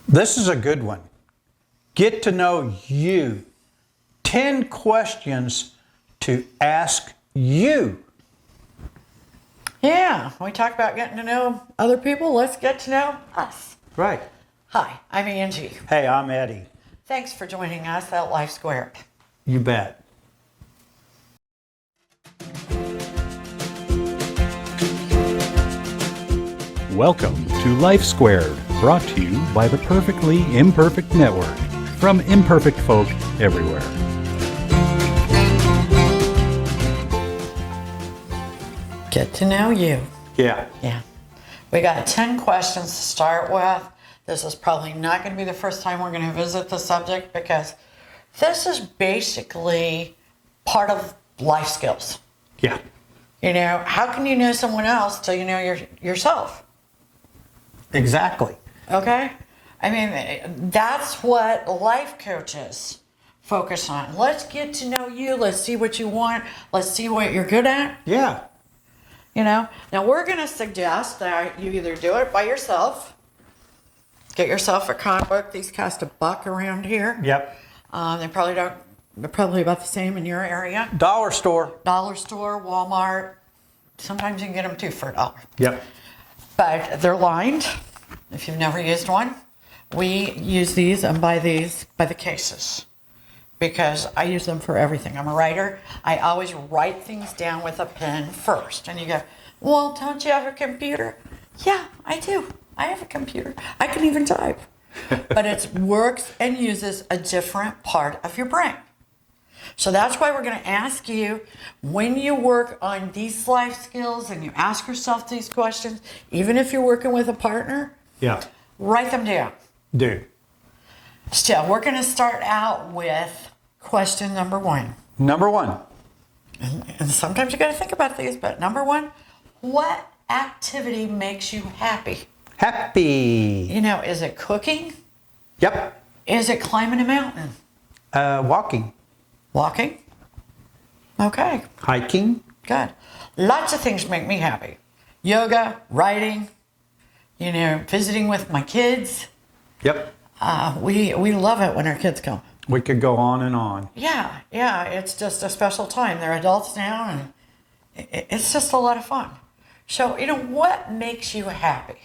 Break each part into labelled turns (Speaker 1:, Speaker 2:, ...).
Speaker 1: This is a good one. Get to know you. 10 questions to ask you.
Speaker 2: Yeah, we talk about getting to know other people. Let's get to know us.
Speaker 1: Right.
Speaker 2: Hi, I'm Angie.
Speaker 1: Hey, I'm Eddie.
Speaker 2: Thanks for joining us at Life Squared.
Speaker 1: You bet.
Speaker 3: Welcome to Life Squared, brought to you by the Perfectly Imperfect Network, from imperfect folk everywhere.
Speaker 2: Get to know you.
Speaker 1: Yeah.
Speaker 2: Yeah. We got 10 questions to start with. This is probably not going to be the first time we're going to visit the subject because this is basically part of life skills.
Speaker 1: Yeah.
Speaker 2: You know, how can you know someone else till you know yourself?
Speaker 1: Exactly.
Speaker 2: Okay? I mean, that's what life coaches focus on. Let's get to know you. Let's see what you want. Let's see what you're good at.
Speaker 1: Yeah.
Speaker 2: You know? Now, we're going to suggest that you either do it by yourself, get yourself a comic book. These cost $1 around here.
Speaker 1: Yep.
Speaker 2: They're probably about the same in your area.
Speaker 1: Dollar store.
Speaker 2: Dollar store, Walmart. Sometimes you can get them too for $1.
Speaker 1: Yep.
Speaker 2: But they're lined. If you've never used one, we use these and buy these by the cases because I use them for everything. I'm a writer. I always write things down with a pen first. And you go, well, don't you have a computer? Yeah, I do. I have a computer. I can even type. But it works and uses a different part of your brain. So that's why we're going to ask you, when you work on these life skills and you ask yourself these questions, even if you're working with a partner,
Speaker 1: Yeah.
Speaker 2: write them down.
Speaker 1: Do.
Speaker 2: So we're going to start out with question number 1.
Speaker 1: Number 1.
Speaker 2: And sometimes you got to think about these, but number 1, what activity makes you happy?
Speaker 1: Happy.
Speaker 2: You know, is it cooking?
Speaker 1: Yep.
Speaker 2: Is it climbing a mountain?
Speaker 1: Walking.
Speaker 2: Walking? Okay,
Speaker 1: Hiking.
Speaker 2: good. Lots of things make me happy. Yoga, writing, you know, visiting with my kids.
Speaker 1: Yep.
Speaker 2: We love it when our kids come.
Speaker 1: We could go on and on.
Speaker 2: Yeah, it's just a special time. They're adults now, and it's just a lot of fun. So, you know, what makes you happy?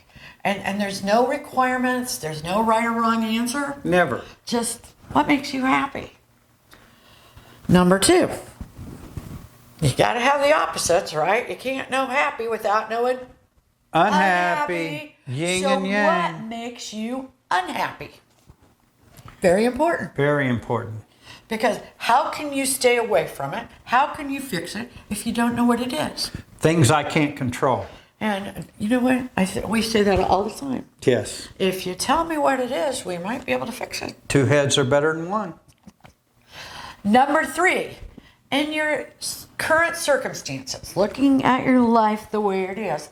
Speaker 2: And there's no requirements. There's no right or wrong answer.
Speaker 1: Never.
Speaker 2: Just what makes you happy? Number 2, you got to have the opposites, right? You can't know happy without knowing
Speaker 1: Unhappy. Yin and yang.
Speaker 2: So what makes you unhappy? Very important.
Speaker 1: Very important.
Speaker 2: Because how can you stay away from it? How can you fix it if you don't know what it is?
Speaker 1: Things I can't control.
Speaker 2: And you know what? We say that all the time.
Speaker 1: Yes.
Speaker 2: If you tell me what it is, we might be able to fix it.
Speaker 1: 2 heads are better than 1.
Speaker 2: Number 3, in your current circumstances, looking at your life the way it is,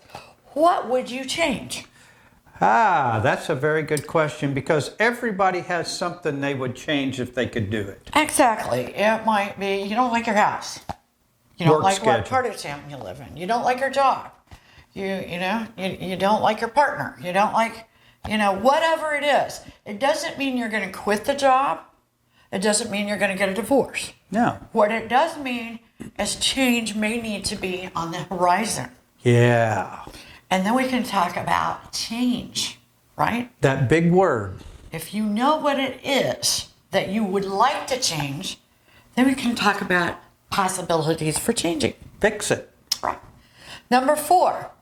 Speaker 2: what would you change?
Speaker 1: That's a very good question because everybody has something they would change if they could do it.
Speaker 2: Exactly. It might be you don't like your house. You don't
Speaker 1: Work
Speaker 2: like
Speaker 1: schedule.
Speaker 2: what part of town you live in. You don't like your job. You don't like your partner. You don't like, whatever it is. It doesn't mean you're going to quit the job. It doesn't mean you're going to get a divorce.
Speaker 1: No.
Speaker 2: What it does mean is change may need to be on the horizon.
Speaker 1: Yeah.
Speaker 2: And then we can talk about change, right?
Speaker 1: That big word.
Speaker 2: If you know what it is that you would like to change, then we can talk about possibilities for changing.
Speaker 1: Fix it.
Speaker 2: Right. Number 4.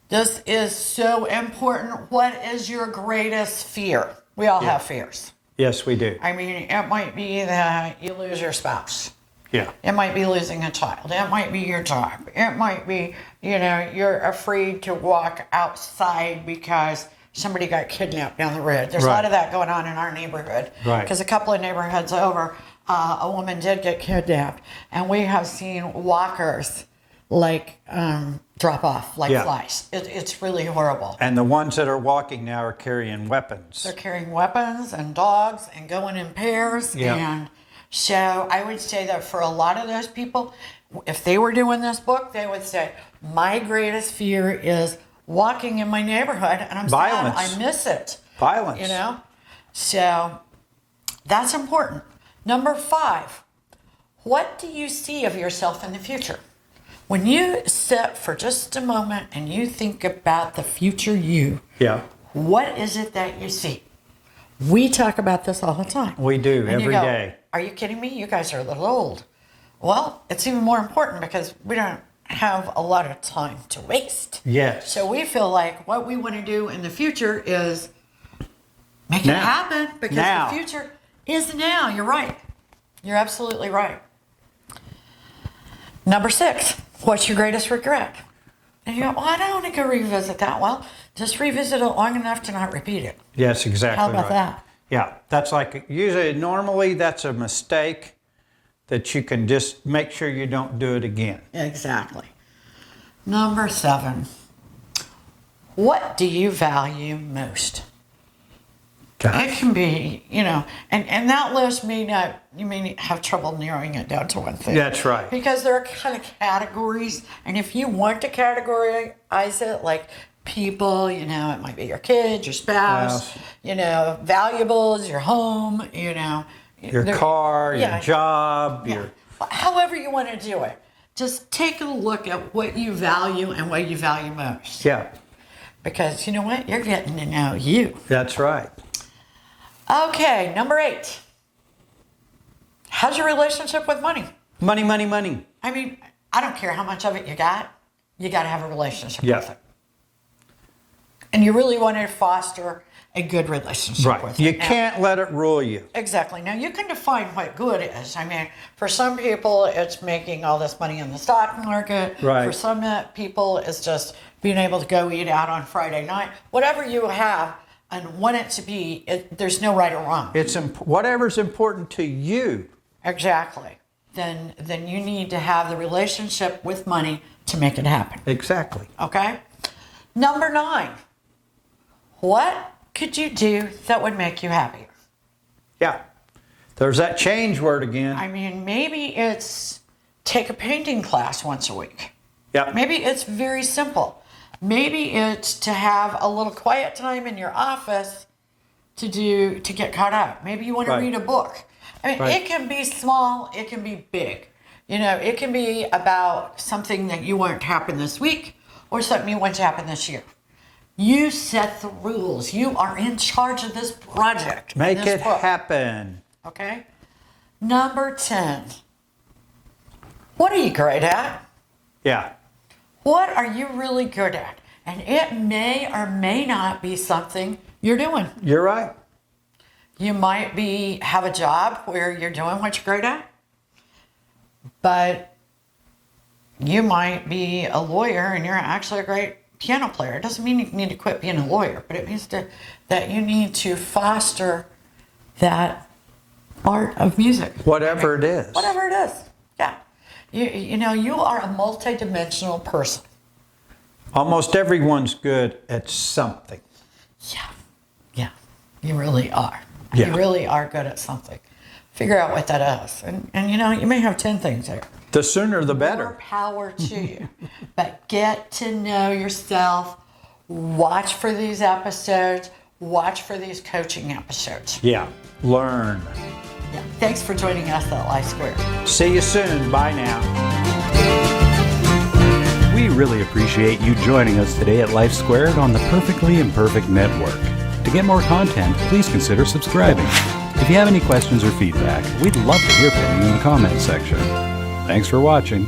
Speaker 2: This is so important. What is your greatest fear? We all have fears.
Speaker 1: Yes, we do.
Speaker 2: I mean, it might be that you lose your spouse.
Speaker 1: Yeah.
Speaker 2: It might be losing a child. It might be your job. It might be, you're afraid to walk outside because somebody got kidnapped down the road. There's a lot of that going on in our neighborhood.
Speaker 1: Right.
Speaker 2: Because a couple of neighborhoods over, a woman did get kidnapped. And we have seen walkers drop off like flies. It's really horrible.
Speaker 1: And the ones that are walking now are carrying weapons.
Speaker 2: They're carrying weapons and dogs and going in pairs.
Speaker 1: Yeah.
Speaker 2: And so I would say that for a lot of those people, if they were doing this book, they would say, my greatest fear is walking in my neighborhood, and I'm
Speaker 1: Violence.
Speaker 2: sad. I miss it.
Speaker 1: Violence.
Speaker 2: You know? So that's important. Number 5, what do you see of yourself in the future? When you sit for just a moment and you think about the future you,
Speaker 1: Yeah.
Speaker 2: what is it that you see? We talk about this all the time.
Speaker 1: We do,
Speaker 2: And you
Speaker 1: every
Speaker 2: go,
Speaker 1: day.
Speaker 2: Are you kidding me? You guys are a little old. Well, it's even more important because we don't have a lot of time to waste.
Speaker 1: Yes.
Speaker 2: So we feel like what we want to do in the future is make it
Speaker 1: Now.
Speaker 2: happen because
Speaker 1: Now.
Speaker 2: the future is now. You're right. You're absolutely right. Number 6, what's your greatest regret? And you go, well, I don't want to go revisit that. Well, just revisit it long enough to not repeat it.
Speaker 1: Yes, exactly.
Speaker 2: How about
Speaker 1: right.
Speaker 2: that?
Speaker 1: Yeah, that's like normally that's a mistake that you can just make sure you don't do it again.
Speaker 2: Exactly. Number 7, what do you value most? It can be, and that list you may have trouble narrowing it down to one thing.
Speaker 1: That's right.
Speaker 2: Because there are kind of categories, and if you want to categorize it like people, it might be your kids, your spouse, valuables, your home,
Speaker 1: Your car, your job, your...
Speaker 2: However you want to do it. Just take a look at what you value and what you value most.
Speaker 1: Yeah,
Speaker 2: Because you know what? You're getting to know you.
Speaker 1: that's right.
Speaker 2: Okay, number 8. How's your relationship with money?
Speaker 1: Money, money, money.
Speaker 2: I mean, I don't care how much of it you got to have a relationship
Speaker 1: Yeah.
Speaker 2: with it. And you really want to foster a good relationship
Speaker 1: Right.
Speaker 2: with
Speaker 1: You
Speaker 2: it. Now,
Speaker 1: can't let it rule you.
Speaker 2: exactly. Now, you can define what good is. I mean, for some people, it's making all this money in the stock market.
Speaker 1: Right.
Speaker 2: For some people, it's just being able to go eat out on Friday night. Whatever you have and want it to be, there's no right or wrong.
Speaker 1: It's whatever's important to you.
Speaker 2: Exactly. Then you need to have the relationship with money to make it happen.
Speaker 1: Exactly.
Speaker 2: Okay? Number 9. What could you do that would make you happier?
Speaker 1: Yeah. There's that change word again.
Speaker 2: I mean, maybe it's take a painting class once a week.
Speaker 1: Yeah.
Speaker 2: Maybe it's very simple. Maybe it's to have a little quiet time in your office to get caught up. Maybe you want to
Speaker 1: Right.
Speaker 2: read a book. I mean,
Speaker 1: Right.
Speaker 2: it can be small, it can be big. It can be about something that you want to happen this week or something you want to happen this year. You set the rules. You are in charge of this project.
Speaker 1: Make
Speaker 2: this
Speaker 1: it
Speaker 2: book.
Speaker 1: happen.
Speaker 2: Okay? Number 10. What are you great at?
Speaker 1: Yeah.
Speaker 2: What are you really good at? And it may or may not be something you're doing.
Speaker 1: You're right.
Speaker 2: You might have a job where you're doing what you're great at, but you might be a lawyer and you're actually a great piano player. It doesn't mean you need to quit being a lawyer, but it means that you need to foster that art of music.
Speaker 1: Whatever it is.
Speaker 2: Whatever it is. Yeah. You are a multidimensional person.
Speaker 1: Almost everyone's good at something.
Speaker 2: Yeah. Yeah. You really are.
Speaker 1: Yeah.
Speaker 2: You really are good at something. Figure out what that is. And you may have 10 things there.
Speaker 1: The sooner the
Speaker 2: More
Speaker 1: better.
Speaker 2: power to you. But get to know yourself. Watch for these episodes. Watch for these coaching episodes.
Speaker 1: Yeah. Learn.
Speaker 2: Yeah. Thanks for joining us at Life Squared.
Speaker 1: See you soon. Bye now.
Speaker 3: We really appreciate you joining us today at Life Squared on the Perfectly Imperfect Network. To get more content, please consider subscribing. If you have any questions or feedback, we'd love to hear from you in the comments section. Thanks for watching.